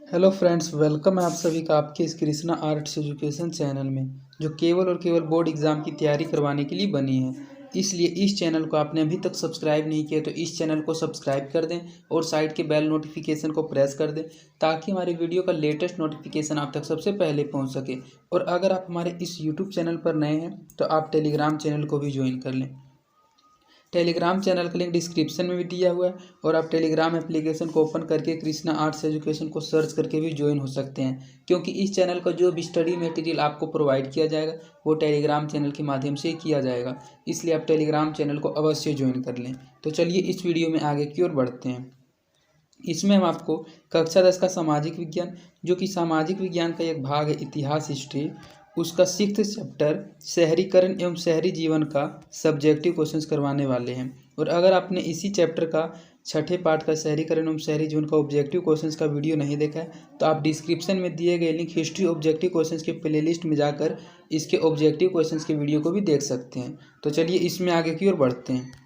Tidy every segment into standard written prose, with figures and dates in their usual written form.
Hello friends, welcome है आप सभी का आपके इस कृष्णा आर्ट्स एजुकेशन चैनल में, जो केवल और केवल बोर्ड एग्ज़ाम की तैयारी करवाने के लिए बनी है। इसलिए इस चैनल को आपने अभी तक सब्सक्राइब नहीं किया तो इस चैनल को सब्सक्राइब कर दें और साइड के बेल नोटिफिकेशन को प्रेस कर दें, ताकि हमारे वीडियो का लेटेस्ट नोटिफिकेशन आप तक सबसे पहले पहुंच सके। और अगर आप हमारे इस यूट्यूब चैनल पर नए हैं तो आप टेलीग्राम चैनल को भी ज्वाइन कर लें। टेलीग्राम चैनल का लिंक डिस्क्रिप्शन में भी दिया हुआ है और आप टेलीग्राम एप्लीकेशन को ओपन करके कृष्णा आर्ट्स एजुकेशन को सर्च करके भी ज्वाइन हो सकते हैं, क्योंकि इस चैनल का जो भी स्टडी मटेरियल आपको प्रोवाइड किया जाएगा वो टेलीग्राम चैनल के माध्यम से ही किया जाएगा। इसलिए आप टेलीग्राम चैनल को अवश्य ज्वाइन कर लें। तो चलिए इस वीडियो में आगे की ओर बढ़ते हैं। इसमें हम आपको कक्षा 10 का सामाजिक विज्ञान, जो कि सामाजिक विज्ञान का एक भाग है इतिहास हिस्ट्री, उसका 6th चैप्टर शहरीकरण एवं शहरी जीवन का सब्जेक्टिव क्वेश्चंस करवाने वाले हैं। और अगर आपने इसी चैप्टर का छठे पार्ट का शहरीकरण एवं शहरी जीवन का ऑब्जेक्टिव क्वेश्चंस का वीडियो नहीं देखा है तो आप डिस्क्रिप्शन में दिए गए लिंक हिस्ट्री ऑब्जेक्टिव क्वेश्चंस के प्लेलिस्ट में जाकर इसके ऑब्जेक्टिव क्वेश्चंस के वीडियो को भी देख सकते हैं। तो चलिए इसमें आगे की ओर बढ़ते हैं।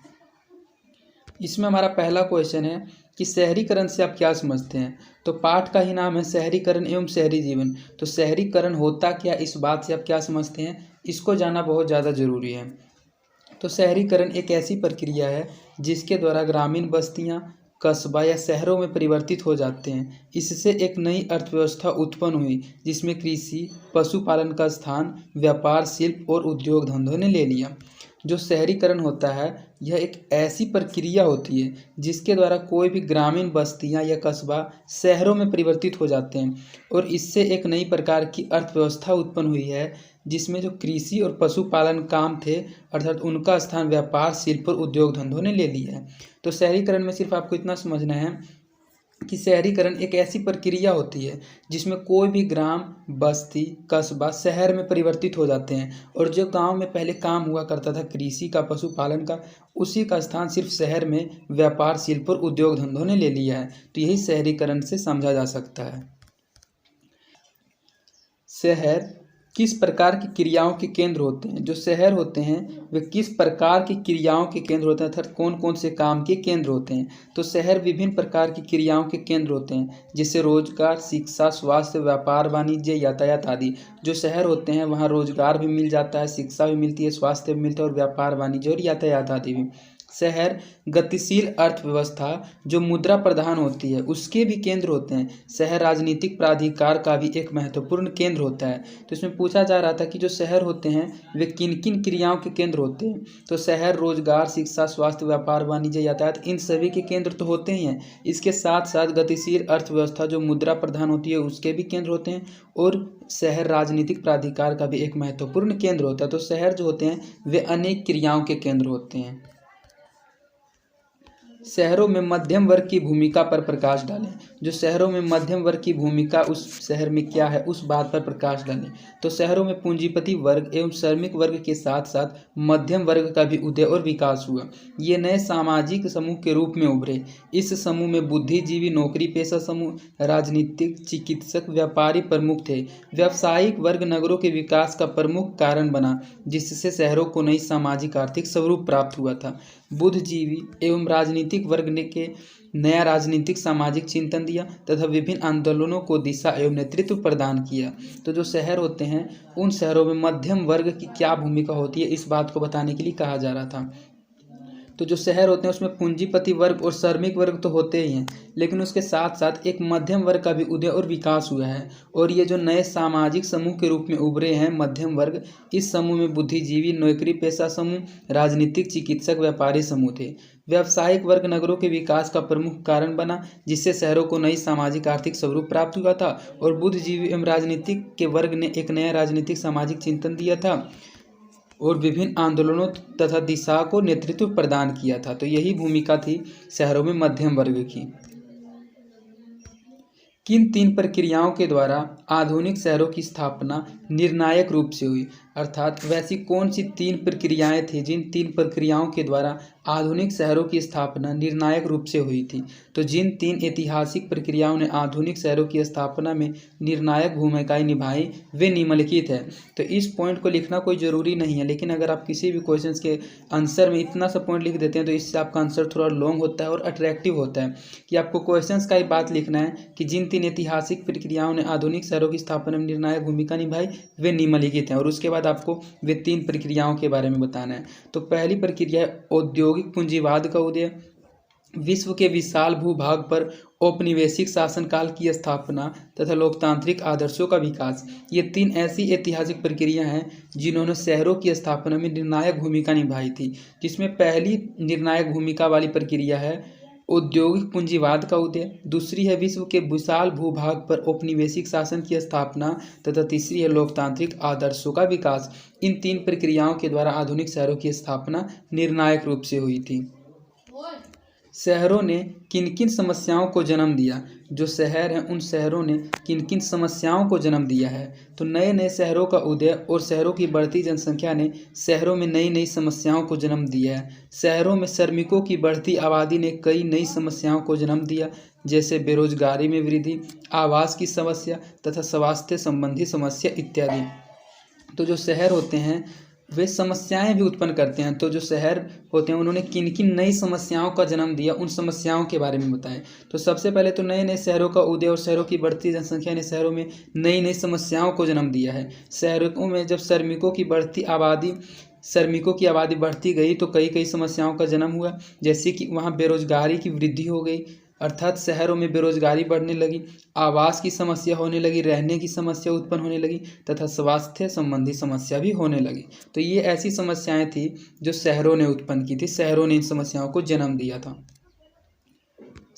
इसमें हमारा पहला क्वेश्चन है कि शहरीकरण से आप क्या समझते हैं। तो पाठ का ही नाम है शहरीकरण एवं शहरी जीवन। तो शहरीकरण होता क्या, इस बात से आप क्या समझते हैं, इसको जानना बहुत ज़्यादा ज़रूरी है। तो शहरीकरण एक ऐसी प्रक्रिया है जिसके द्वारा ग्रामीण बस्तियां कस्बा या शहरों में परिवर्तित हो जाते हैं। इससे एक नई अर्थव्यवस्था उत्पन्न हुई जिसमें कृषि, पशुपालन का स्थान व्यापार, शिल्प और उद्योग धंधों ने ले लिया। जो शहरीकरण होता है यह एक ऐसी प्रक्रिया होती है जिसके द्वारा कोई भी ग्रामीण बस्तियां या कस्बा शहरों में परिवर्तित हो जाते हैं और इससे एक नई प्रकार की अर्थव्यवस्था उत्पन्न हुई है जिसमें जो कृषि और पशुपालन काम थे अर्थात उनका स्थान व्यापार, शिल्प और उद्योग धंधों ने ले लिया है। तो शहरीकरण में सिर्फ आपको इतना समझना है कि शहरीकरण एक ऐसी प्रक्रिया होती है जिसमें कोई भी ग्राम, बस्ती, कस्बा शहर में परिवर्तित हो जाते हैं और जो गांव में पहले काम हुआ करता था कृषि का, पशुपालन का, उसी का स्थान सिर्फ शहर में व्यापार, शिल्प और उद्योग धंधों ने ले लिया है। तो यही शहरीकरण से समझा जा सकता है। शहर किस प्रकार की क्रियाओं के केंद्र होते हैं। जो शहर होते हैं वे किस प्रकार की क्रियाओं के केंद्र होते हैं, अर्थात कौन कौन से काम के केंद्र होते हैं। तो शहर विभिन्न प्रकार की क्रियाओं के केंद्र होते हैं, जैसे रोजगार, शिक्षा, स्वास्थ्य, व्यापार, वाणिज्य, यातायात आदि। जो शहर होते हैं वहाँ रोजगार भी मिल जाता है, शिक्षा भी मिलती है, स्वास्थ्य भी मिलता है और व्यापार, वाणिज्य और यातायात आदि भी। शहर गतिशील अर्थव्यवस्था जो मुद्रा प्रधान होती है उसके भी केंद्र होते हैं। शहर राजनीतिक प्राधिकार का भी एक महत्वपूर्ण केंद्र होता है। तो इसमें पूछा जा रहा था कि जो शहर होते हैं वे किन किन क्रियाओं के केंद्र होते हैं। तो शहर रोजगार, शिक्षा, स्वास्थ्य, व्यापार, वाणिज्य, यातायात इन सभी के केंद्र तो होते ही हैं। इसके साथ साथ गतिशील अर्थव्यवस्था जो मुद्रा प्रधान होती है उसके भी केंद्र होते हैं और शहर राजनीतिक प्राधिकार का भी एक महत्वपूर्ण केंद्र होता है। तो शहर जो होते हैं वे अनेक क्रियाओं के केंद्र होते हैं। शहरों में मध्यम वर्ग की भूमिका पर प्रकाश डालें। जो शहरों में मध्यम वर्ग की भूमिका उस शहर में क्या है उस बात पर प्रकाश डालें। तो शहरों में पूंजीपति वर्ग एवं श्रमिक वर्ग के साथ साथ मध्यम वर्ग का भी उदय और विकास हुआ। ये नए सामाजिक समूह के रूप में उभरे। इस समूह में बुद्धिजीवी, नौकरी पेशा समूह, राजनीतिक, चिकित्सक, व्यापारी प्रमुख थे। व्यावसायिक वर्ग नगरों के विकास का प्रमुख कारण बना, जिससे शहरों को नई सामाजिक आर्थिक स्वरूप प्राप्त हुआ था। बुद्धिजीवी एवं राजनीतिक वर्ग ने के नया राजनीतिक सामाजिक चिंतन दिया तथा विभिन्न आंदोलनों को दिशा एवं नेतृत्व प्रदान किया। तो जो शहर होते हैं उन शहरों में मध्यम वर्ग की क्या भूमिका होती है इस बात को बताने के लिए कहा जा रहा था। तो जो शहर होते हैं उसमें पूंजीपति वर्ग और श्रमिक वर्ग तो होते ही हैं, लेकिन उसके साथ साथ एक मध्यम वर्ग का भी उदय और विकास हुआ है। और ये जो नए सामाजिक समूह के रूप में उभरे हैं मध्यम वर्ग, इस समूह में बुद्धिजीवी, नौकरी पेशा समूह, राजनीतिक, चिकित्सक, व्यापारी समूह थे। व्यावसायिक वर्ग नगरों के विकास का प्रमुख कारण बना, जिससे शहरों को नई सामाजिक आर्थिक स्वरूप प्राप्त हुआ था। और बुद्धिजीवी एवं राजनीतिक के वर्ग ने एक नया राजनीतिक सामाजिक चिंतन दिया था और विभिन्न आंदोलनों तथा दिशा को नेतृत्व प्रदान किया था। तो यही भूमिका थी शहरों में मध्यम वर्ग की। किन तीन प्रक्रियाओं के द्वारा आधुनिक शहरों की स्थापना निर्णायक रूप से हुई। अर्थात वैसी कौन सी 3 प्रक्रियाएं थी जिन 3 प्रक्रियाओं के द्वारा आधुनिक शहरों की स्थापना निर्णायक रूप से हुई थी। तो जिन 3 ऐतिहासिक प्रक्रियाओं ने आधुनिक शहरों की स्थापना में निर्णायक भूमिकाएं निभाई वे निम्नलिखित है। तो इस पॉइंट को लिखना कोई ज़रूरी नहीं है, लेकिन अगर आप किसी भी क्वेश्चन के आंसर में इतना सा पॉइंट लिख देते हैं तो इससे आपका आंसर थोड़ा लॉन्ग होता है और अट्रैक्टिव होता है कि आपको क्वेश्चन का ही बात लिखना है कि जिन 3 ऐतिहासिक प्रक्रियाओं ने आधुनिक शहरों की स्थापना में निर्णायक भूमिका निभाई वे निम्नलिखित हैं, और उसके बाद आपको वे 3 प्रक्रियाओं के बारे में बताना है। तो पहली प्रक्रिया है औद्योगिक पूंजीवाद का उदय, विश्व के विशाल भूभाग पर औपनिवेशिक शासनकाल की स्थापना तथा लोकतांत्रिक आदर्शों का विकास। ये 3 ऐसी ऐतिहासिक प्रक्रिया हैं जिन्होंने शहरों की स्थापना में निर्णायक भूमिका निभाई थी, जिसमें पहली निर्णायक भूमिका वाली प्रक्रिया है औद्योगिक पूंजीवाद का उदय, दूसरी है विश्व के विशाल भूभाग पर औपनिवेशिक शासन की स्थापना तथा तीसरी है लोकतांत्रिक आदर्शों का विकास। इन 3 प्रक्रियाओं के द्वारा आधुनिक शहरों की स्थापना निर्णायक रूप से हुई थी। शहरों ने किन किन समस्याओं को जन्म दिया? जो शहर हैं उन शहरों ने किन किन समस्याओं को जन्म दिया है? तो नए नए शहरों का उदय और शहरों की बढ़ती जनसंख्या ने शहरों में नई नई समस्याओं को जन्म दिया है। शहरों में श्रमिकों की बढ़ती आबादी ने कई नई समस्याओं को जन्म दिया, जैसे बेरोजगारी में वृद्धि, आवास की समस्या तथा स्वास्थ्य संबंधी समस्या इत्यादि। तो जो शहर होते हैं वे समस्याएं भी उत्पन्न करते हैं। तो जो शहर होते हैं उन्होंने किन किन नई समस्याओं का जन्म दिया, उन समस्याओं के बारे में बताएं। तो सबसे पहले तो नए नए शहरों का उदय और शहरों की बढ़ती जनसंख्या ने शहरों में नई नई समस्याओं को जन्म दिया है। शहरों में जब श्रमिकों की आबादी बढ़ती गई तो कई कई समस्याओं का जन्म हुआ, जैसे कि वहाँ बेरोजगारी की वृद्धि हो गई, अर्थात शहरों में बेरोजगारी बढ़ने लगी, आवास की समस्या होने लगी, रहने की समस्या उत्पन्न होने लगी तथा स्वास्थ्य संबंधी समस्या भी होने लगी। तो ये ऐसी समस्याएं थी जो शहरों ने उत्पन्न की थी, शहरों ने इन समस्याओं को जन्म दिया था।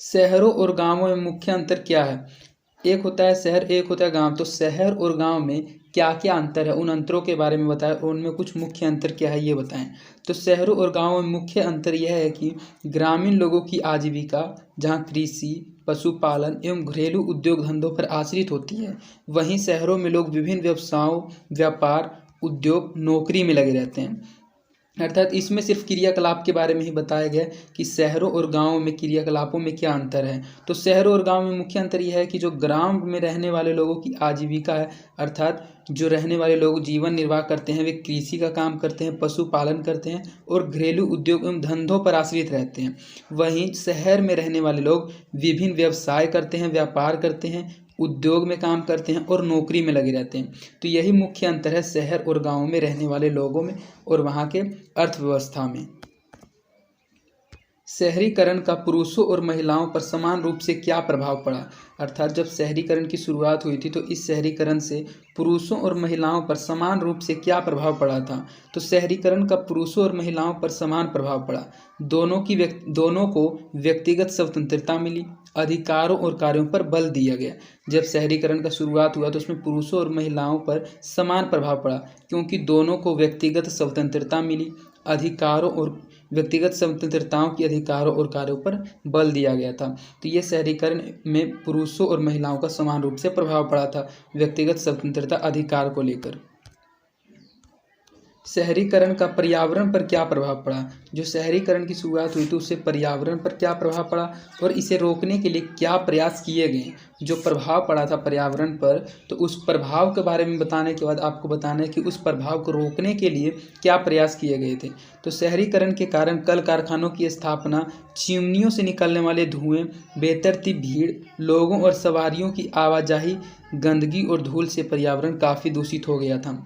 शहरों और गांवों में मुख्य अंतर क्या है? एक होता है शहर, एक होता है गांव। तो शहर और गांव में क्या क्या अंतर है, उन अंतरों के बारे में बताएं और उनमें कुछ मुख्य अंतर क्या है ये बताएं। तो शहरों और गांवों में मुख्य अंतर यह है कि ग्रामीण लोगों की आजीविका जहां कृषि, पशुपालन एवं घरेलू उद्योग धंधों पर आश्रित होती है, वहीं शहरों में लोग विभिन्न व्यवसायों, व्यापार, उद्योग, नौकरी में लगे रहते हैं। अर्थात इसमें सिर्फ क्रियाकलाप के बारे में ही बताया गया कि शहरों और गांवों में क्रियाकलापों में क्या अंतर है। तो शहरों और गांव में मुख्य अंतर यह है कि जो ग्राम में रहने वाले लोगों की आजीविका है, अर्थात जो रहने वाले लोग जीवन निर्वाह करते हैं वे कृषि का काम करते हैं, पशुपालन करते हैं और घरेलू उद्योग एवं धंधों पर आश्रित रहते हैं। वहीं शहर में रहने वाले लोग विभिन्न व्यवसाय करते हैं, व्यापार करते हैं, उद्योग में काम करते हैं और नौकरी में लगे रहते हैं। तो यही मुख्य अंतर है शहर और गांव में रहने वाले लोगों में और वहाँ के अर्थव्यवस्था में। शहरीकरण का पुरुषों और महिलाओं पर समान रूप से क्या प्रभाव पड़ा? अर्थात जब शहरीकरण की शुरुआत हुई थी तो इस शहरीकरण से पुरुषों और महिलाओं पर समान रूप से क्या प्रभाव पड़ा था? तो शहरीकरण का पुरुषों और महिलाओं पर समान प्रभाव पड़ा। दोनों को व्यक्तिगत स्वतंत्रता मिली, अधिकारों और कार्यों पर बल दिया गया। जब शहरीकरण का शुरुआत हुआ तो उसमें पुरुषों और महिलाओं पर समान प्रभाव पड़ा, क्योंकि दोनों को व्यक्तिगत स्वतंत्रता मिली, अधिकारों और व्यक्तिगत स्वतंत्रताओं की अधिकारों और कार्यों पर बल दिया गया था। तो ये शहरीकरण में पुरुषों और महिलाओं का समान रूप से प्रभाव पड़ा था व्यक्तिगत स्वतंत्रता अधिकार को लेकर। शहरीकरण का पर्यावरण पर क्या प्रभाव पड़ा? जो शहरीकरण की शुरुआत हुई तो उससे पर्यावरण पर क्या प्रभाव पड़ा और इसे रोकने के लिए क्या प्रयास किए गए? जो प्रभाव पड़ा था पर्यावरण पर, तो उस प्रभाव के बारे में बताने के बाद आपको बताना है कि उस प्रभाव को रोकने के लिए क्या प्रयास किए गए थे। तो शहरीकरण के कारण कल कारखानों की स्थापना, चिमनियों से निकलने वाले धुएं, बेतरतीब भीड़, लोगों और सवारियों की आवाजाही, गंदगी और धूल से पर्यावरण काफ़ी दूषित हो गया था।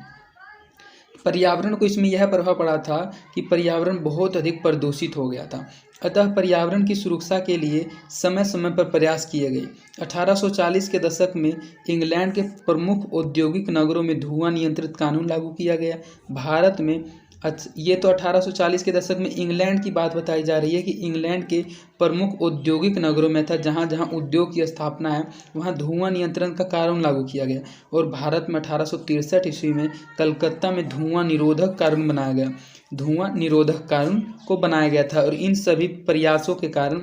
पर्यावरण को इसमें यह प्रभाव पड़ा था कि पर्यावरण बहुत अधिक प्रदूषित हो गया था। अतः पर्यावरण की सुरक्षा के लिए समय समय पर प्रयास किए गए। 1840 के दशक में इंग्लैंड के प्रमुख औद्योगिक नगरों में धुआं नियंत्रित कानून लागू किया गया। भारत में ये तो 1840 के दशक में इंग्लैंड की बात बताई जा रही है कि इंग्लैंड के प्रमुख औद्योगिक नगरों में था, जहाँ जहाँ उद्योग की स्थापना है वहाँ धुआं नियंत्रण का कानून लागू किया गया। और भारत में 1863 ईस्वी में कलकत्ता में धुआं निरोधक कानून बनाया गया। धुआं निरोधक कानून को बनाया गया था और इन सभी प्रयासों के कारण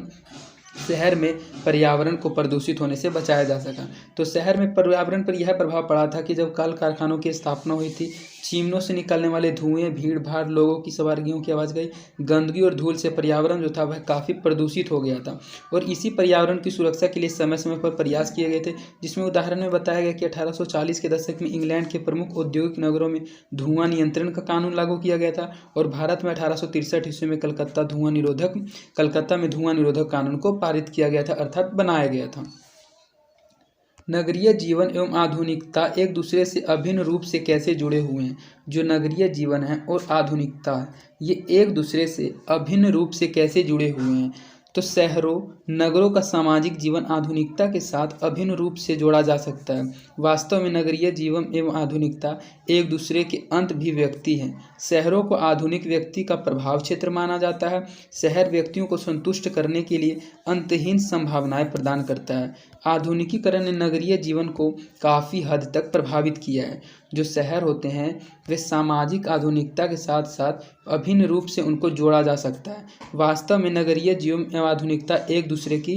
शहर में पर्यावरण को प्रदूषित होने से बचाया जा सका। तो शहर में पर्यावरण पर यह प्रभाव पड़ा था कि जब कल कारखानों की स्थापना हुई थी, चिमनों से निकलने वाले धुएं, भीड़ भाड़, लोगों की सवारियों की आवाज़ गई, गंदगी और धूल से पर्यावरण जो था वह काफ़ी प्रदूषित हो गया था। और इसी पर्यावरण की सुरक्षा के लिए समय समय पर प्रयास किए गए थे, जिसमें उदाहरण में बताया गया कि 1840 के दशक में इंग्लैंड के प्रमुख औद्योगिक नगरों में धुआं नियंत्रण का कानून लागू किया गया था। और भारत में 1863 ईस्वी में कलकत्ता में धुआं निरोधक कानून को पारित किया गया था, अर्थात बनाया गया था। नगरीय जीवन एवं आधुनिकता एक दूसरे से अभिन्न रूप से कैसे जुड़े हुए हैं? जो नगरीय जीवन है और आधुनिकता है, ये एक दूसरे से अभिन्न रूप से कैसे जुड़े हुए हैं? तो शहरों नगरों का सामाजिक जीवन आधुनिकता के साथ अभिन्न रूप से जोड़ा जा सकता है। वास्तव में नगरीय जीवन एवं आधुनिकता एक दूसरे के अंतर्भिव्यक्ति हैं। शहरों को आधुनिक व्यक्ति का प्रभाव क्षेत्र माना जाता है। शहर व्यक्तियों को संतुष्ट करने के लिए अंतहीन संभावनाएं प्रदान करता है। आधुनिकीकरण ने नगरीय जीवन को काफ़ी हद तक प्रभावित किया है। जो शहर होते हैं वे सामाजिक आधुनिकता के साथ साथ अभिन्न रूप से उनको जोड़ा जा सकता है। वास्तव में नगरीय जीवन एवं आधुनिकता एक दूसरे की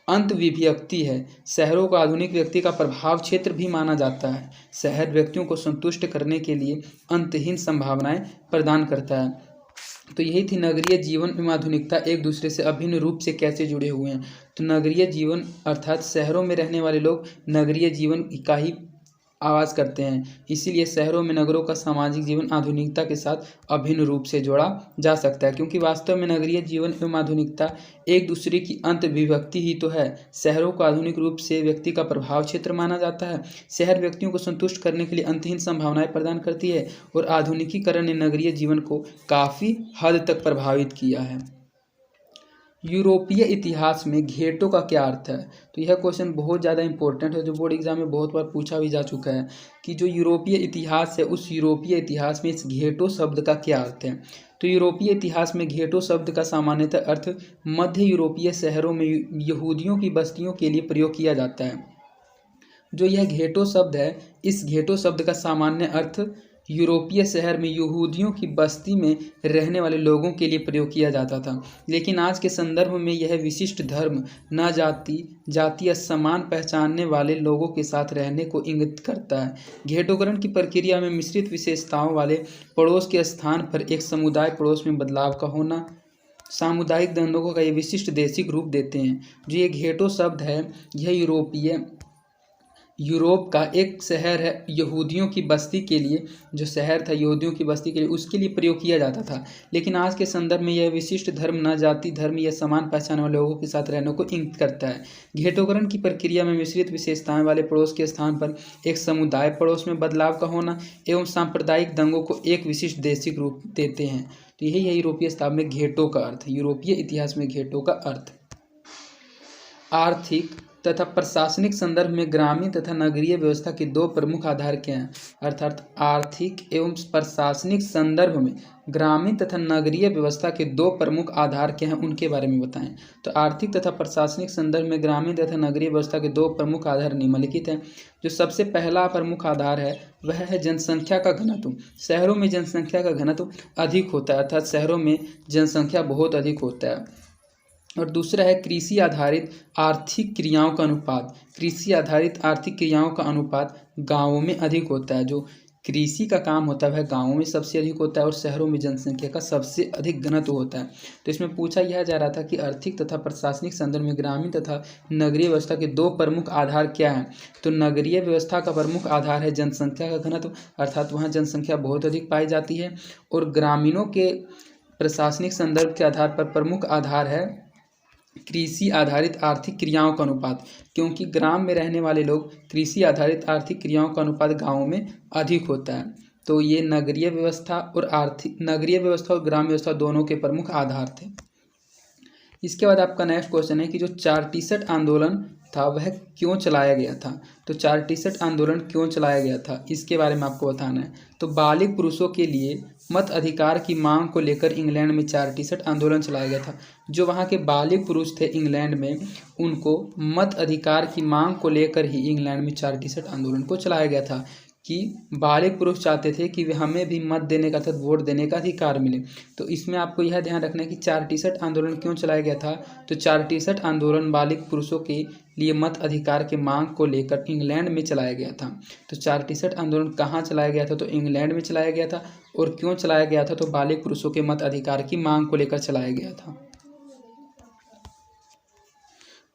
अंतर्विभक्ति है। शहरों को आधुनिक व्यक्ति का प्रभाव क्षेत्र भी माना जाता है। शहर व्यक्तियों को संतुष्ट करने के लिए अंतहीन संभावनाएं प्रदान करता है। तो यही थी नगरीय जीवन एवं आधुनिकता एक दूसरे से अभिन्न रूप से कैसे जुड़े हुए हैं। तो नगरीय जीवन अर्थात शहरों में रहने वाले लोग नगरीय जीवन का ही आवाज़ करते हैं, इसीलिए शहरों में नगरों का सामाजिक जीवन आधुनिकता के साथ अभिन्न रूप से जोड़ा जा सकता है, क्योंकि वास्तव में नगरीय जीवन एवं आधुनिकता एक दूसरे की अंतर्विभक्ति ही तो है। शहरों को आधुनिक रूप से व्यक्ति का प्रभाव क्षेत्र माना जाता है। शहर व्यक्तियों को संतुष्ट करने के लिए अंतहीन संभावनाएं प्रदान करती है और आधुनिकीकरण ने नगरीय जीवन को काफ़ी हद तक प्रभावित किया है। यूरोपीय इतिहास में घेटों का क्या अर्थ है? तो यह क्वेश्चन बहुत ज़्यादा इंपॉर्टेंट है, जो बोर्ड एग्जाम में बहुत बार पूछा भी जा चुका है कि जो यूरोपीय इतिहास है उस यूरोपीय इतिहास में इस घेटो शब्द का क्या अर्थ है। तो यूरोपीय इतिहास में घेटो शब्द का सामान्यतः अर्थ मध्य यूरोपीय शहरों में यहूदियों की बस्तियों के लिए प्रयोग किया जाता है। जो यह घेटो शब्द है, इस घेटो शब्द का सामान्य अर्थ यूरोपीय शहर में यहूदियों की बस्ती में रहने वाले लोगों के लिए प्रयोग किया जाता था, लेकिन आज के संदर्भ में यह विशिष्ट धर्म, न जातीय समान पहचानने वाले लोगों के साथ रहने को इंगित करता है। घेटोकरण की प्रक्रिया में मिश्रित विशेषताओं वाले पड़ोस के स्थान पर एक समुदाय पड़ोस में बदलाव का होना सामुदायिक द्वंद्वों का ये विशिष्ट देशिक रूप देते हैं। जो ये घेटो शब्द है, यह यूरोप का एक शहर है, यहूदियों की बस्ती के लिए जो शहर था यहूदियों की बस्ती के लिए उसके लिए प्रयोग किया जाता था, लेकिन आज के संदर्भ में यह विशिष्ट धर्म, न जाति धर्म या समान पहचान वाले लोगों के साथ रहने को इंगित करता है। घेटोकरण की प्रक्रिया में मिश्रित विशेषताएं वाले पड़ोस के स्थान पर एक समुदाय पड़ोस में बदलाव का होना एवं सांप्रदायिक दंगों को एक विशिष्ट देशिक रूप देते हैं। तो यही है यूरोपीय इतिहास में घेटों का अर्थ। यूरोपीय इतिहास में घेटों का अर्थ। आर्थिक तथा प्रशासनिक संदर्भ में ग्रामीण तथा नगरीय व्यवस्था के दो प्रमुख आधार क्या हैं? अर्थात आर्थिक एवं प्रशासनिक संदर्भ में ग्रामीण तथा नगरीय व्यवस्था के दो प्रमुख आधार क्या हैं, उनके बारे में बताएं। तो आर्थिक तथा प्रशासनिक संदर्भ में ग्रामीण तथा नगरीय व्यवस्था के दो प्रमुख आधार निम्नलिखित हैं। जो सबसे पहला प्रमुख आधार है वह है जनसंख्या का घनत्व। शहरों में जनसंख्या का घनत्व अधिक होता है, अर्थात शहरों में जनसंख्या बहुत अधिक होता है। और दूसरा है कृषि आधारित आर्थिक क्रियाओं का अनुपात। कृषि आधारित आर्थिक क्रियाओं का अनुपात गांवों में अधिक होता है। जो कृषि का काम होता है वह गांवों में सबसे अधिक होता है और शहरों में जनसंख्या का सबसे अधिक घनत्व होता है। तो इसमें पूछा यह जा रहा था कि आर्थिक तथा प्रशासनिक संदर्भ में ग्रामीण तथा नगरीय व्यवस्था के दो प्रमुख आधार क्या हैं। तो नगरीय व्यवस्था का प्रमुख आधार है जनसंख्या का घनत्व, अर्थात वहाँ जनसंख्या बहुत अधिक पाई जाती है। और ग्रामीणों के प्रशासनिक संदर्भ के आधार पर प्रमुख आधार है कृषि आधारित आर्थिक क्रियाओं का अनुपात, क्योंकि ग्राम में रहने वाले लोग कृषि आधारित आर्थिक क्रियाओं का अनुपात गाँवों में अधिक होता है। तो ये नगरीय व्यवस्था और ग्राम व्यवस्था दोनों के प्रमुख आधार थे। इसके बाद आपका नेक्स्ट क्वेश्चन है कि जो चार्टिस्ट आंदोलन था वह क्यों चलाया गया था। तो चार्टिस्ट आंदोलन क्यों चलाया गया था इसके बारे में आपको बताना है। तो बालिग पुरुषों के लिए मत अधिकार की मांग को लेकर इंग्लैंड में चार्टिस्ट आंदोलन चलाया गया था। जो वहाँ के बालिग पुरुष थे इंग्लैंड में, उनको मत अधिकार की मांग को लेकर ही इंग्लैंड में चार्टिस्ट आंदोलन को चलाया गया था। कि बालिग पुरुष चाहते थे कि वे हमें भी मत देने का अर्थात वोट देने का अधिकार मिले। तो इसमें आपको यह ध्यान रखना है कि 4T60 आंदोलन क्यों चलाया गया था। तो 4T60 आंदोलन बालिग पुरुषों के लिए मत अधिकार के मांग को लेकर इंग्लैंड में चलाया गया था। तो 4T60 आंदोलन कहाँ चलाया गया था, तो इंग्लैंड में चलाया गया था। और क्यों चलाया गया था, तो बालिग पुरुषों के मत अधिकार की मांग को लेकर चलाया गया था।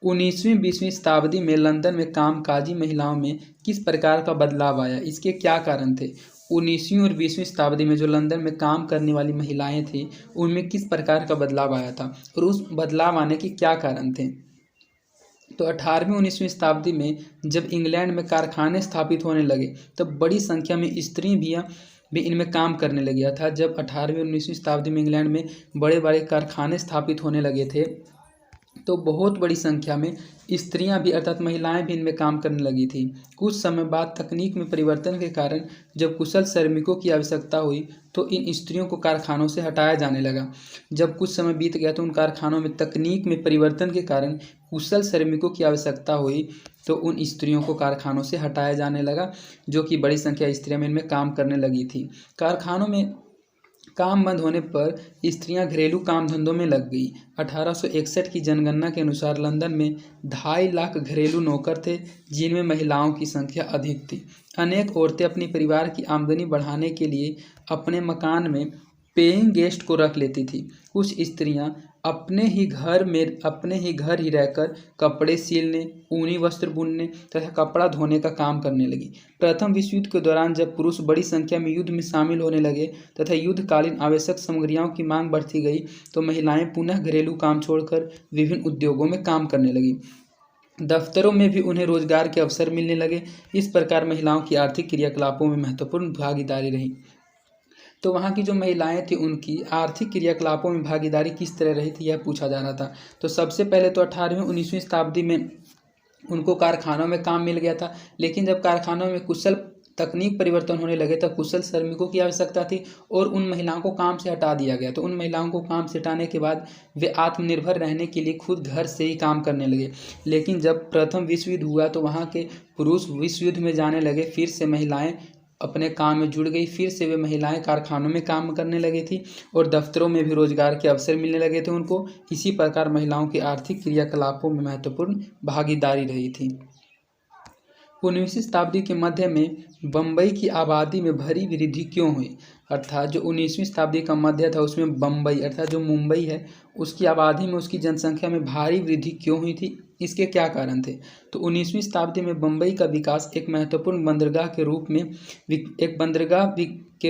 19वीं-20वीं शताब्दी में लंदन में कामकाजी महिलाओं में किस प्रकार का बदलाव आया, इसके क्या कारण थे। 19वीं और 20वीं शताब्दी में जो लंदन में काम करने वाली महिलाएं थी उनमें किस प्रकार का बदलाव आया था और उस बदलाव आने के क्या कारण थे। तो 18वीं-19वीं शताब्दी में जब इंग्लैंड में कारखाने स्थापित होने लगे तब बड़ी संख्या में स्त्री भी इनमें काम करने लग गया था। जब 18वीं और 19वीं शताब्दी में इंग्लैंड में बड़े बड़े कारखाने स्थापित होने लगे थे तो बहुत बड़ी संख्या में स्त्रियां भी अर्थात महिलाएं भी इनमें काम करने लगी थी। कुछ समय बाद तकनीक में परिवर्तन के कारण जब कुशल श्रमिकों की आवश्यकता हुई तो इन स्त्रियों को कारखानों से हटाया जाने लगा। जब कुछ समय बीत गया तो उन कारखानों में तकनीक में परिवर्तन के कारण कुशल श्रमिकों की आवश्यकता हुई तो उन स्त्रियों को कारखानों से हटाया जाने लगा, जो कि बड़ी संख्या स्त्रियां इनमें काम करने लगी थी। कारखानों में काम बंद होने पर स्त्रियां घरेलू काम धंधों में लग गई। 1861 की जनगणना के अनुसार लंदन में 2.5 लाख घरेलू नौकर थे जिनमें महिलाओं की संख्या अधिक थी। अनेक औरतें अपने परिवार की आमदनी बढ़ाने के लिए अपने मकान में पेइंग गेस्ट को रख लेती थी। कुछ स्त्रियां अपने ही घर ही रहकर कपड़े सिलने, ऊनी वस्त्र बुनने तथा कपड़ा धोने का काम करने लगी। प्रथम विश्व युद्ध के दौरान जब पुरुष बड़ी संख्या में युद्ध में शामिल होने लगे तथा युद्धकालीन आवश्यक सामग्रियों की मांग बढ़ती गई तो महिलाएं पुनः घरेलू काम छोड़कर विभिन्न उद्योगों में काम करने लगी। दफ्तरों में भी उन्हें रोजगार के अवसर मिलने लगे। इस प्रकार महिलाओं की आर्थिक क्रियाकलापों में महत्वपूर्ण भागीदारी रही। तो वहाँ की जो महिलाएं थी उनकी आर्थिक क्रियाकलापों में भागीदारी किस तरह रही थी, यह पूछा जा रहा था। तो सबसे पहले तो 18वीं-19वीं शताब्दी में उनको कारखानों में काम मिल गया था, लेकिन जब कारखानों में कुशल तकनीक परिवर्तन होने लगे तब कुशल श्रमिकों की आवश्यकता थी और उन महिलाओं को काम से हटा दिया गया। तो उन महिलाओं को काम से हटाने के बाद वे आत्मनिर्भर रहने के लिए खुद घर से ही काम करने लगे। लेकिन जब प्रथम विश्व युद्ध हुआ तो वहाँ के पुरुष विश्व युद्ध में जाने लगे, फिर से महिलाएं अपने काम में जुड़ गई, फिर से वे महिलाएं कारखानों में काम करने लगी थी और दफ्तरों में भी रोजगार के अवसर मिलने लगे थे उनको। इसी प्रकार महिलाओं की आर्थिक क्रियाकलापों में महत्वपूर्ण भागीदारी रही थी। 19वीं शताब्दी के मध्य में बम्बई की आबादी में भारी वृद्धि क्यों हुई, अर्थात जो 19वीं शताब्दी का मध्य था उसमें बम्बई अर्थात जो मुंबई है उसकी आबादी में उसकी जनसंख्या में भारी वृद्धि क्यों हुई थी, इसके क्या कारण थे। तो 19वीं शताब्दी में बम्बई का विकास एक महत्वपूर्ण बंदरगाह के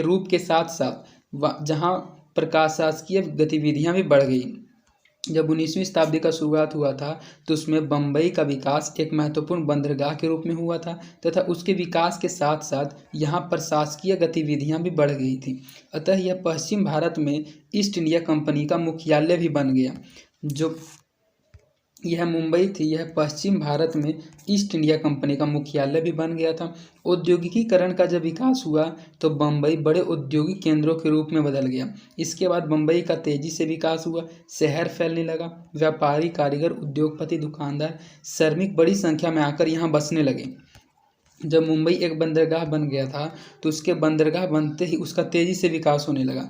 रूप के साथ साथ जहां प्रशासकीय गतिविधियां भी बढ़ गई। जब 19वीं शताब्दी का शुरुआत हुआ था तो उसमें बम्बई का विकास एक महत्वपूर्ण बंदरगाह के रूप में हुआ था तथा उसके विकास के साथ साथ यहाँ प्रशासकीय गतिविधियाँ भी बढ़ गई थी। अतः यह पश्चिम भारत में ईस्ट इंडिया कंपनी का मुख्यालय भी बन गया। जो यह मुंबई थी यह पश्चिम भारत में ईस्ट इंडिया कंपनी का मुख्यालय भी बन गया था। औद्योगिकीकरण का जब विकास हुआ तो बम्बई बड़े औद्योगिक केंद्रों के रूप में बदल गया। इसके बाद बम्बई का तेजी से विकास हुआ, शहर फैलने लगा, व्यापारी, कारीगर, उद्योगपति, दुकानदार, श्रमिक बड़ी संख्या में आकर यहाँ बसने लगे। जब मुंबई एक बंदरगाह बन गया था तो उसके बंदरगाह बनते ही उसका तेज़ी से विकास होने लगा।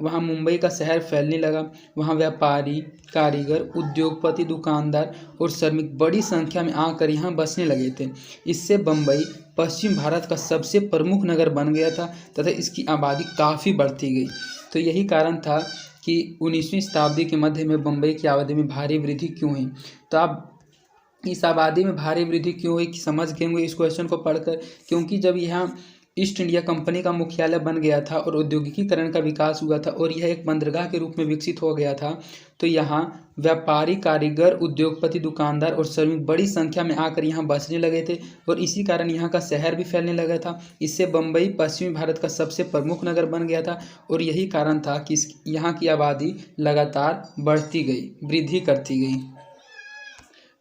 वहाँ मुंबई का शहर फैलने लगा, वहाँ व्यापारी, कारीगर, उद्योगपति, दुकानदार और श्रमिक बड़ी संख्या में आकर यहाँ बसने लगे थे। इससे बम्बई पश्चिम भारत का सबसे प्रमुख नगर बन गया था तथा इसकी आबादी काफ़ी बढ़ती गई। तो यही कारण था कि 19वीं शताब्दी के मध्य में बम्बई की आबादी में भारी वृद्धि क्यों हुई। तो आप इस आबादी में भारी वृद्धि क्यों हुई समझ गए होंगे इस क्वेश्चन को पढ़कर, क्योंकि जब यहाँ ईस्ट इंडिया कंपनी का मुख्यालय बन गया था और औद्योगिकीकरण का विकास हुआ था और यह एक बंदरगाह के रूप में विकसित हो गया था तो यहाँ व्यापारी, कारीगर, उद्योगपति, दुकानदार और श्रमिक बड़ी संख्या में आकर यहाँ बसने लगे थे और इसी कारण यहाँ का शहर भी फैलने लगा था। इससे बम्बई पश्चिमी भारत का सबसे प्रमुख नगर बन गया था और यही कारण था कि यहाँ की आबादी लगातार बढ़ती गई, वृद्धि करती गई।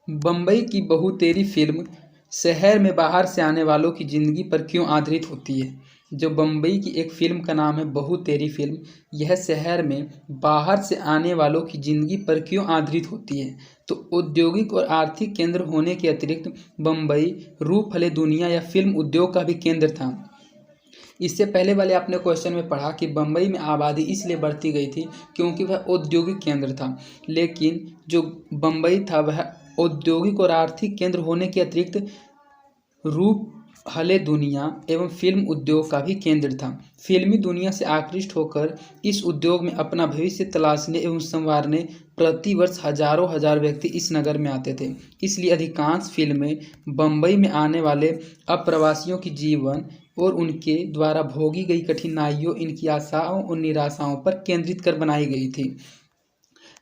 बम्बई की बहुतेरी फिल्म शहर में बाहर से आने वालों की ज़िंदगी पर क्यों आधारित होती है। जो बम्बई की एक फिल्म का नाम है बहू तेरी फिल्म, यह शहर में बाहर से आने वालों की ज़िंदगी पर क्यों आधारित होती है? तो औद्योगिक और आर्थिक केंद्र होने के अतिरिक्त बम्बई रूपहले दुनिया या फिल्म उद्योग का भी केंद्र था। इससे पहले वाले आपने क्वेश्चन में पढ़ा कि बम्बई में आबादी इसलिए बढ़ती गई थी क्योंकि वह औद्योगिक केंद्र था, लेकिन जो बम्बई था वह औद्योगिक और आर्थिक केंद्र होने के अतिरिक्त रूप हले दुनिया एवं फिल्म उद्योग का भी केंद्र था। फिल्मी दुनिया से आकृष्ट होकर इस उद्योग में अपना भविष्य तलाशने एवं संवारने प्रतिवर्ष हजारों हजार व्यक्ति इस नगर में आते थे। इसलिए अधिकांश फिल्में बम्बई में आने वाले अप्रवासियों की जीवन और उनके द्वारा भोगी गई कठिनाइयों, इनकी आशाओं और निराशाओं पर केंद्रित कर बनाई गई थी।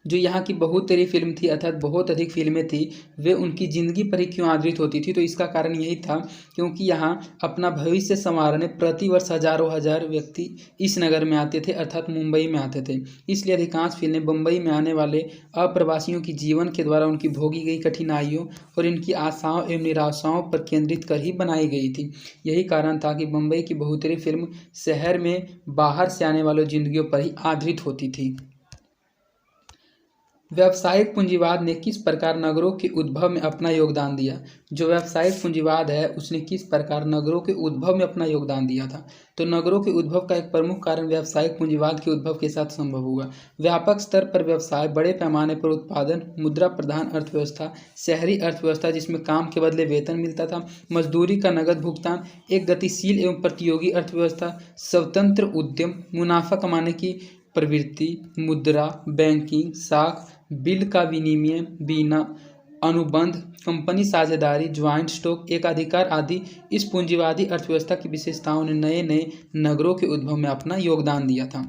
जो यहाँ की बहुत तेरी फिल्म थी, अर्थात बहुत अधिक फिल्में थी, वे उनकी ज़िंदगी पर ही क्यों आधारित होती थी? तो इसका कारण यही था क्योंकि यहाँ अपना भविष्य संवारने प्रतिवर्ष हजारों हजार व्यक्ति इस नगर में आते थे, अर्थात मुंबई में आते थे। इसलिए अधिकांश फिल्में बम्बई में आने वाले अप्रवासियों की जीवन के द्वारा उनकी भोगी गई कठिनाइयों और इनकी आशाओं एवं निराशाओं पर केंद्रित कर ही बनाई गई थी। यही कारण था कि बम्बई की बहुत तेरी फिल्म शहर में बाहर से आने वालों जिंदगियों पर ही आधारित होती थी। व्यावसायिक पूंजीवाद ने किस प्रकार नगरों के उद्भव में अपना योगदान दिया? जो व्यावसायिक पूंजीवाद है उसने किस प्रकार नगरों के उद्भव में अपना योगदान दिया था? तो नगरों के उद्भव का एक प्रमुख कारण व्यावसायिक पूंजीवाद के उद्भव के साथ संभव हुआ। व्यापक स्तर पर व्यवसाय, बड़े पैमाने पर उत्पादन, मुद्रा प्रधान अर्थव्यवस्था, शहरी अर्थव्यवस्था जिसमें काम के बदले वेतन मिलता था, मजदूरी का नगद भुगतान, एक गतिशील एवं प्रतियोगी अर्थव्यवस्था, स्वतंत्र उद्यम, मुनाफा कमाने की प्रवृत्ति, मुद्रा, बैंकिंग, साख, बिल का विनिमय, बीमा, अनुबंध, कंपनी साझेदारी, ज्वाइंट स्टॉक, एकाधिकार आदि इस पूंजीवादी अर्थव्यवस्था की विशेषताओं ने नए नए नगरों के उद्भव में अपना योगदान दिया था।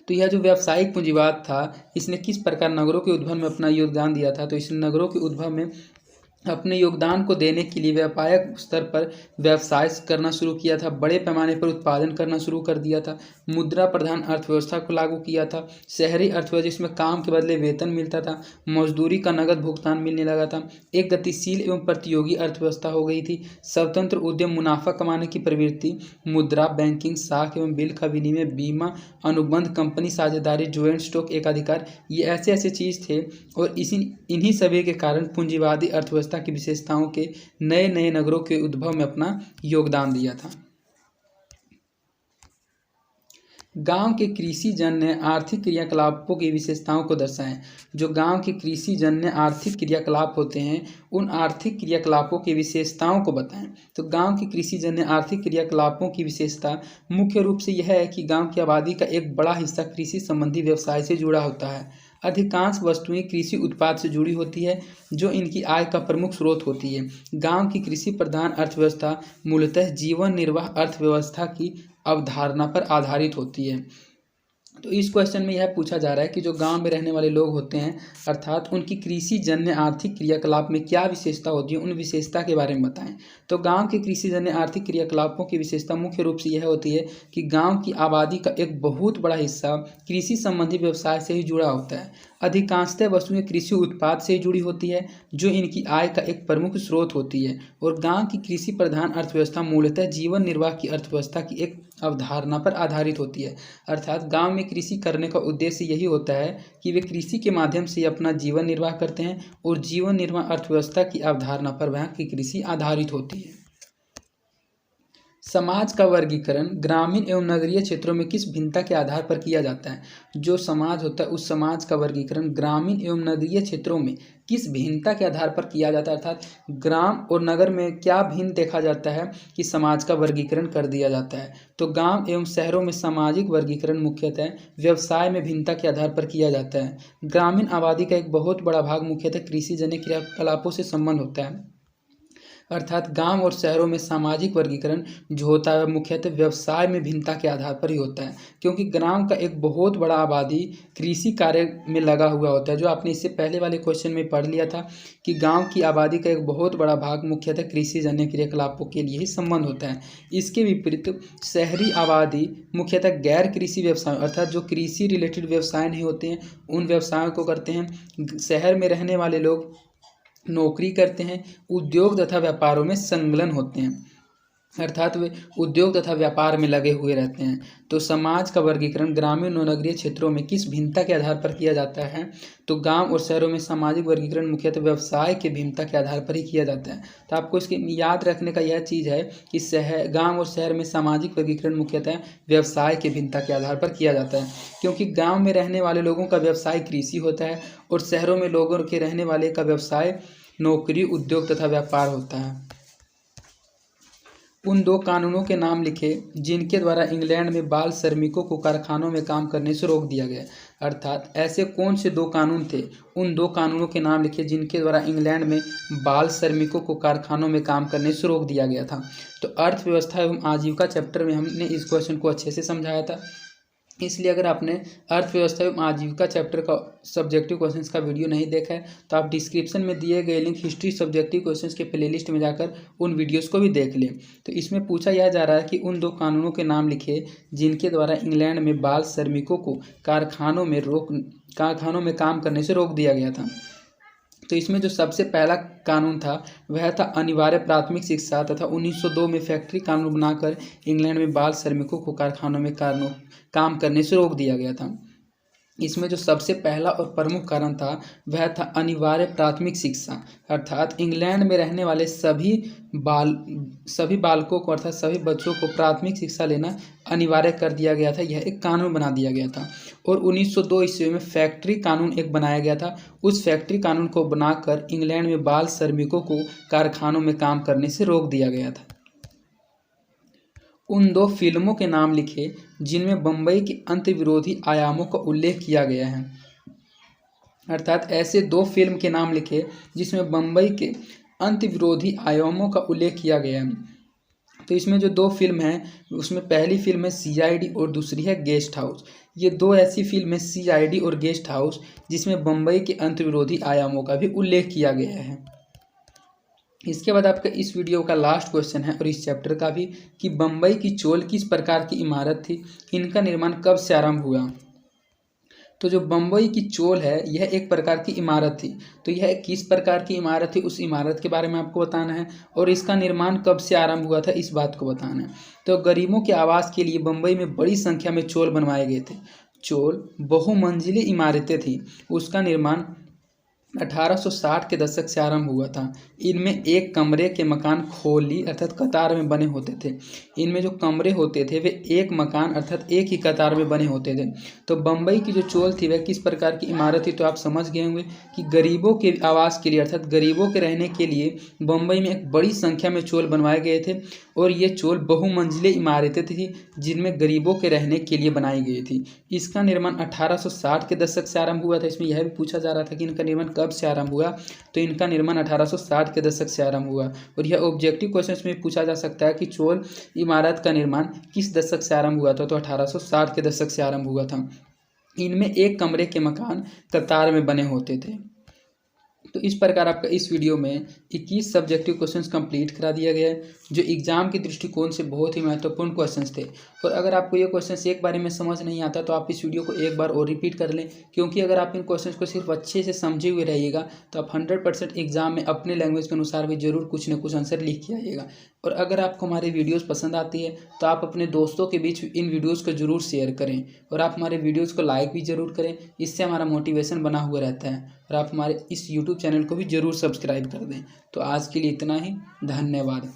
तो यह जो व्यावसायिक पूंजीवाद था, इसने किस प्रकार नगरों के उद्भव में अपना योगदान दिया था? तो इसने नगरों के उद्भव में अपने योगदान को देने के लिए व्यापक स्तर पर व्यवसाय करना शुरू किया था, बड़े पैमाने पर उत्पादन करना शुरू कर दिया था, मुद्रा प्रधान अर्थव्यवस्था को लागू किया था, शहरी अर्थव्यवस्था जिसमें काम के बदले वेतन मिलता था, मजदूरी का नगद भुगतान मिलने लगा था, एक गतिशील एवं प्रतियोगी अर्थव्यवस्था हो गई थी, स्वतंत्र उद्यम, मुनाफा कमाने की प्रवृत्ति, मुद्रा, बैंकिंग, साख एवं बिल का विनिमय, बीमा, अनुबंध, कंपनी साझेदारी, ज्वाइंट स्टॉक, एकाधिकार, ये ऐसे ऐसे चीज़ थे और इन्हीं सभी के कारण पूंजीवादी अर्थव्यवस्था की विशेषताओं के नए नए नगरों के उद्भव में अपना योगदान दिया था। गांव के कृषि जन्य आर्थिक क्रियाकलापों की विशेषताओं को दर्शाएं। जो गांव के कृषि जन्य आर्थिक क्रियाकलाप होते हैं, उन आर्थिक क्रियाकलापों की विशेषताओं को बताएं। तो गांव की कृषि जन्य आर्थिक क्रियाकलापों की विशेषता मुख्य रूप से यह है कि गांव की आबादी का एक बड़ा हिस्सा कृषि संबंधी व्यवसाय से जुड़ा होता है। अधिकांश वस्तुएं कृषि उत्पाद से जुड़ी होती है, जो इनकी आय का प्रमुख स्रोत होती है। गांव की कृषि प्रधान अर्थव्यवस्था मूलतः जीवन निर्वाह अर्थव्यवस्था की अवधारणा पर आधारित होती है। तो इस क्वेश्चन में यह पूछा जा रहा है कि जो गांव में रहने वाले लोग होते हैं, अर्थात उनकी कृषि जन्य आर्थिक क्रियाकलाप में क्या विशेषता होती है, उन विशेषता के बारे में बताएं। तो गांव के कृषि जन्य आर्थिक क्रियाकलापों की विशेषता मुख्य रूप से यह होती है कि गांव की आबादी का एक बहुत बड़ा हिस्सा कृषि संबंधी व्यवसाय से ही जुड़ा होता है। अधिकांशतः वस्तुएं कृषि उत्पाद से जुड़ी होती है, जो इनकी आय का एक प्रमुख स्रोत होती है। और गांव की कृषि प्रधान अर्थव्यवस्था मूलतः जीवन निर्वाह की अर्थव्यवस्था की एक अवधारणा पर आधारित होती है। अर्थात गांव में कृषि करने का उद्देश्य यही होता है कि वे कृषि के माध्यम से अपना जीवन निर्वाह करते हैं और जीवन निर्वाह अर्थव्यवस्था की अवधारणा पर वहाँ की कृषि आधारित होती है। समाज का वर्गीकरण ग्रामीण एवं नगरीय क्षेत्रों में किस भिन्नता के आधार पर किया जाता है? जो समाज होता है, उस समाज का वर्गीकरण ग्रामीण एवं नगरीय क्षेत्रों में किस भिन्नता के आधार पर किया जाता है? अर्थात ग्राम और नगर में क्या भिन्न देखा जाता है कि समाज का वर्गीकरण कर दिया जाता है? तो गांव एवं शहरों में सामाजिक वर्गीकरण मुख्यतः व्यवसाय में भिन्नता के आधार पर किया जाता है। ग्रामीण आबादी का एक बहुत बड़ा भाग मुख्यतः कृषि जन्य क्रियाकलापों से संबंध होता है। अर्थात गांव और शहरों में सामाजिक वर्गीकरण जो होता है मुख्यतः व्यवसाय में भिन्नता के आधार पर ही होता है, क्योंकि ग्राम का एक बहुत बड़ा आबादी कृषि कार्य में लगा हुआ होता है। जो आपने इससे पहले वाले क्वेश्चन में पढ़ लिया था कि गांव की आबादी का एक बहुत बड़ा भाग मुख्यतः कृषि जन्य क्रियाकलापों के लिए ही संबंध होता है। इसके विपरीत शहरी आबादी मुख्यतः गैर कृषि व्यवसाय, अर्थात जो कृषि रिलेटेड व्यवसाय नहीं होते हैं, उन व्यवसायों को करते हैं। शहर में रहने वाले लोग नौकरी करते हैं, उद्योग तथा व्यापारों में संलग्न होते हैं। अर्थात वे उद्योग तथा व्यापार में लगे हुए रहते हैं। तो समाज का वर्गीकरण ग्रामीण और नगरीय क्षेत्रों में किस भिन्नता के आधार पर किया जाता है? तो गांव और शहरों में सामाजिक वर्गीकरण मुख्यतः व्यवसाय के भिन्नता के आधार पर ही किया जाता है। तो आपको इसके याद रखने का यह चीज़ है कि गांव और शहर में सामाजिक वर्गीकरण मुख्यतः व्यवसाय के भिन्नता के आधार पर किया जाता है, क्योंकि गाँव में रहने वाले लोगों का व्यवसाय कृषि होता है और शहरों में लोगों के रहने वाले का व्यवसाय नौकरी, उद्योग तथा व्यापार होता है। उन 2 कानूनों के नाम लिखें जिनके द्वारा इंग्लैंड में बाल श्रमिकों को कारखानों में काम करने से रोक दिया गया। अर्थात ऐसे कौन से 2 कानून थे? उन 2 कानूनों के नाम लिखे जिनके द्वारा इंग्लैंड में बाल श्रमिकों को कारखानों में काम करने से रोक दिया गया था। तो अर्थव्यवस्था एवं आजीविका चैप्टर में हमने इस क्वेश्चन को अच्छे से समझाया था, इसलिए अगर आपने अर्थव्यवस्था एवं आजीविका चैप्टर का सब्जेक्टिव क्वेश्चंस का वीडियो नहीं देखा है तो आप डिस्क्रिप्शन में दिए गए लिंक हिस्ट्री सब्जेक्टिव क्वेश्चंस के प्लेलिस्ट में जाकर उन वीडियोस को भी देख लें। तो इसमें पूछा यह जा रहा है कि उन 2 कानूनों के नाम लिखे जिनके द्वारा इंग्लैंड में बाल श्रमिकों को कारखानों में काम करने से रोक दिया गया था। तो इसमें जो सबसे पहला कानून था वह था अनिवार्य प्राथमिक शिक्षा तथा 1902 में फैक्ट्री कानून बनाकर इंग्लैंड में बाल श्रमिकों को कारखानों में काम करने से रोक दिया गया था। इसमें जो सबसे पहला और प्रमुख कारण था वह था अनिवार्य प्राथमिक शिक्षा, अर्थात इंग्लैंड में रहने वाले सभी बालकों को अर्थात सभी बच्चों को प्राथमिक शिक्षा लेना अनिवार्य कर दिया गया था। यह एक कानून बना दिया गया था और 1902 ईस्वी में फैक्ट्री कानून एक बनाया गया था। उस फैक्ट्री कानून को बनाकर इंग्लैंड में बाल श्रमिकों को कारखानों में काम करने से रोक दिया गया था। उन 2 फिल्मों के नाम लिखे जिनमें बम्बई के अंतर्विरोधी आयामों का उल्लेख किया गया है। अर्थात ऐसे 2 फिल्म के नाम लिखे जिसमें बम्बई के अंतर्विरोधी आयामों का उल्लेख किया गया है। तो इसमें जो 2 फिल्म हैं उसमें पहली फिल्म है CID और दूसरी है गेस्ट हाउस। ये 2 ऐसी फिल्म है CID और गेस्ट हाउस जिसमें बम्बई के अंतर्विरोधी आयामों का भी उल्लेख किया गया है। इसके बाद आपका इस वीडियो का लास्ट क्वेश्चन है और इस चैप्टर का भी कि बम्बई की चोल किस प्रकार की इमारत थी, इनका निर्माण कब से आरंभ हुआ? तो जो बम्बई की चोल है यह एक प्रकार की इमारत थी। तो यह किस प्रकार की इमारत थी उस इमारत के बारे में आपको बताना है और इसका निर्माण कब से आरंभ हुआ था इस बात को बताना है। तो गरीबों के आवास के लिए बम्बई में बड़ी संख्या में चोल बनवाए गए थे। चोल बहुमंजिली इमारतें थी। उसका निर्माण 1860 के दशक से आरंभ हुआ था। इनमें एक कमरे के मकान खोली अर्थात कतार में बने होते थे। इनमें जो कमरे होते थे वे एक मकान अर्थात एक ही कतार में बने होते थे। तो बम्बई की जो चोल थी वह किस प्रकार की इमारत थी? तो आप समझ गए होंगे कि गरीबों के आवास के लिए अर्थात गरीबों के रहने के लिए बम्बई में एक बड़ी संख्या में चोल बनवाए गए थे और ये चोल बहुमंजिले इमारतें थी जिनमें गरीबों के रहने के लिए बनाई गई थी। इसका निर्माण 1860 के दशक से आरंभ हुआ था। इसमें यह भी पूछा जा रहा था कि इनका निर्माण कब से आरंभ हुआ, तो इनका निर्माण 1860 के दशक से आरंभ हुआ। और यह ऑब्जेक्टिव क्वेश्चन में पूछा जा सकता है कि चोल इमारत का निर्माण किस दशक से आरंभ हुआ था, तो 1860 के दशक से आरंभ हुआ था। इनमें एक कमरे के मकान कतार में बने होते थे। तो इस प्रकार आपका इस वीडियो में 21 सब्जेक्टिव क्वेश्चंस कंप्लीट करा दिया गया है जो एग्जाम के दृष्टिकोण से बहुत ही महत्वपूर्ण क्वेश्चंस थे। और अगर आपको ये क्वेश्चंस एक बार में समझ नहीं आता तो आप इस वीडियो को एक बार और रिपीट कर लें, क्योंकि अगर आप इन क्वेश्चंस को सिर्फ अच्छे से समझे हुए रहिएगा तो आप 100% एग्जाम में अपने लैंग्वेज के अनुसार भी जरूर कुछ न कुछ आंसर लिख के आइएगा। और अगर आपको हमारी वीडियोज़ पसंद आती है तो आप अपने दोस्तों के बीच इन वीडियोज़ को जरूर शेयर करें और आप हमारे वीडियोज़ को लाइक भी ज़रूर करें। इससे हमारा मोटिवेशन बना हुआ रहता है। और आप हमारे इस यूट्यूब चैनल को भी ज़रूर सब्सक्राइब कर दें। तो आज के लिए इतना ही, धन्यवाद।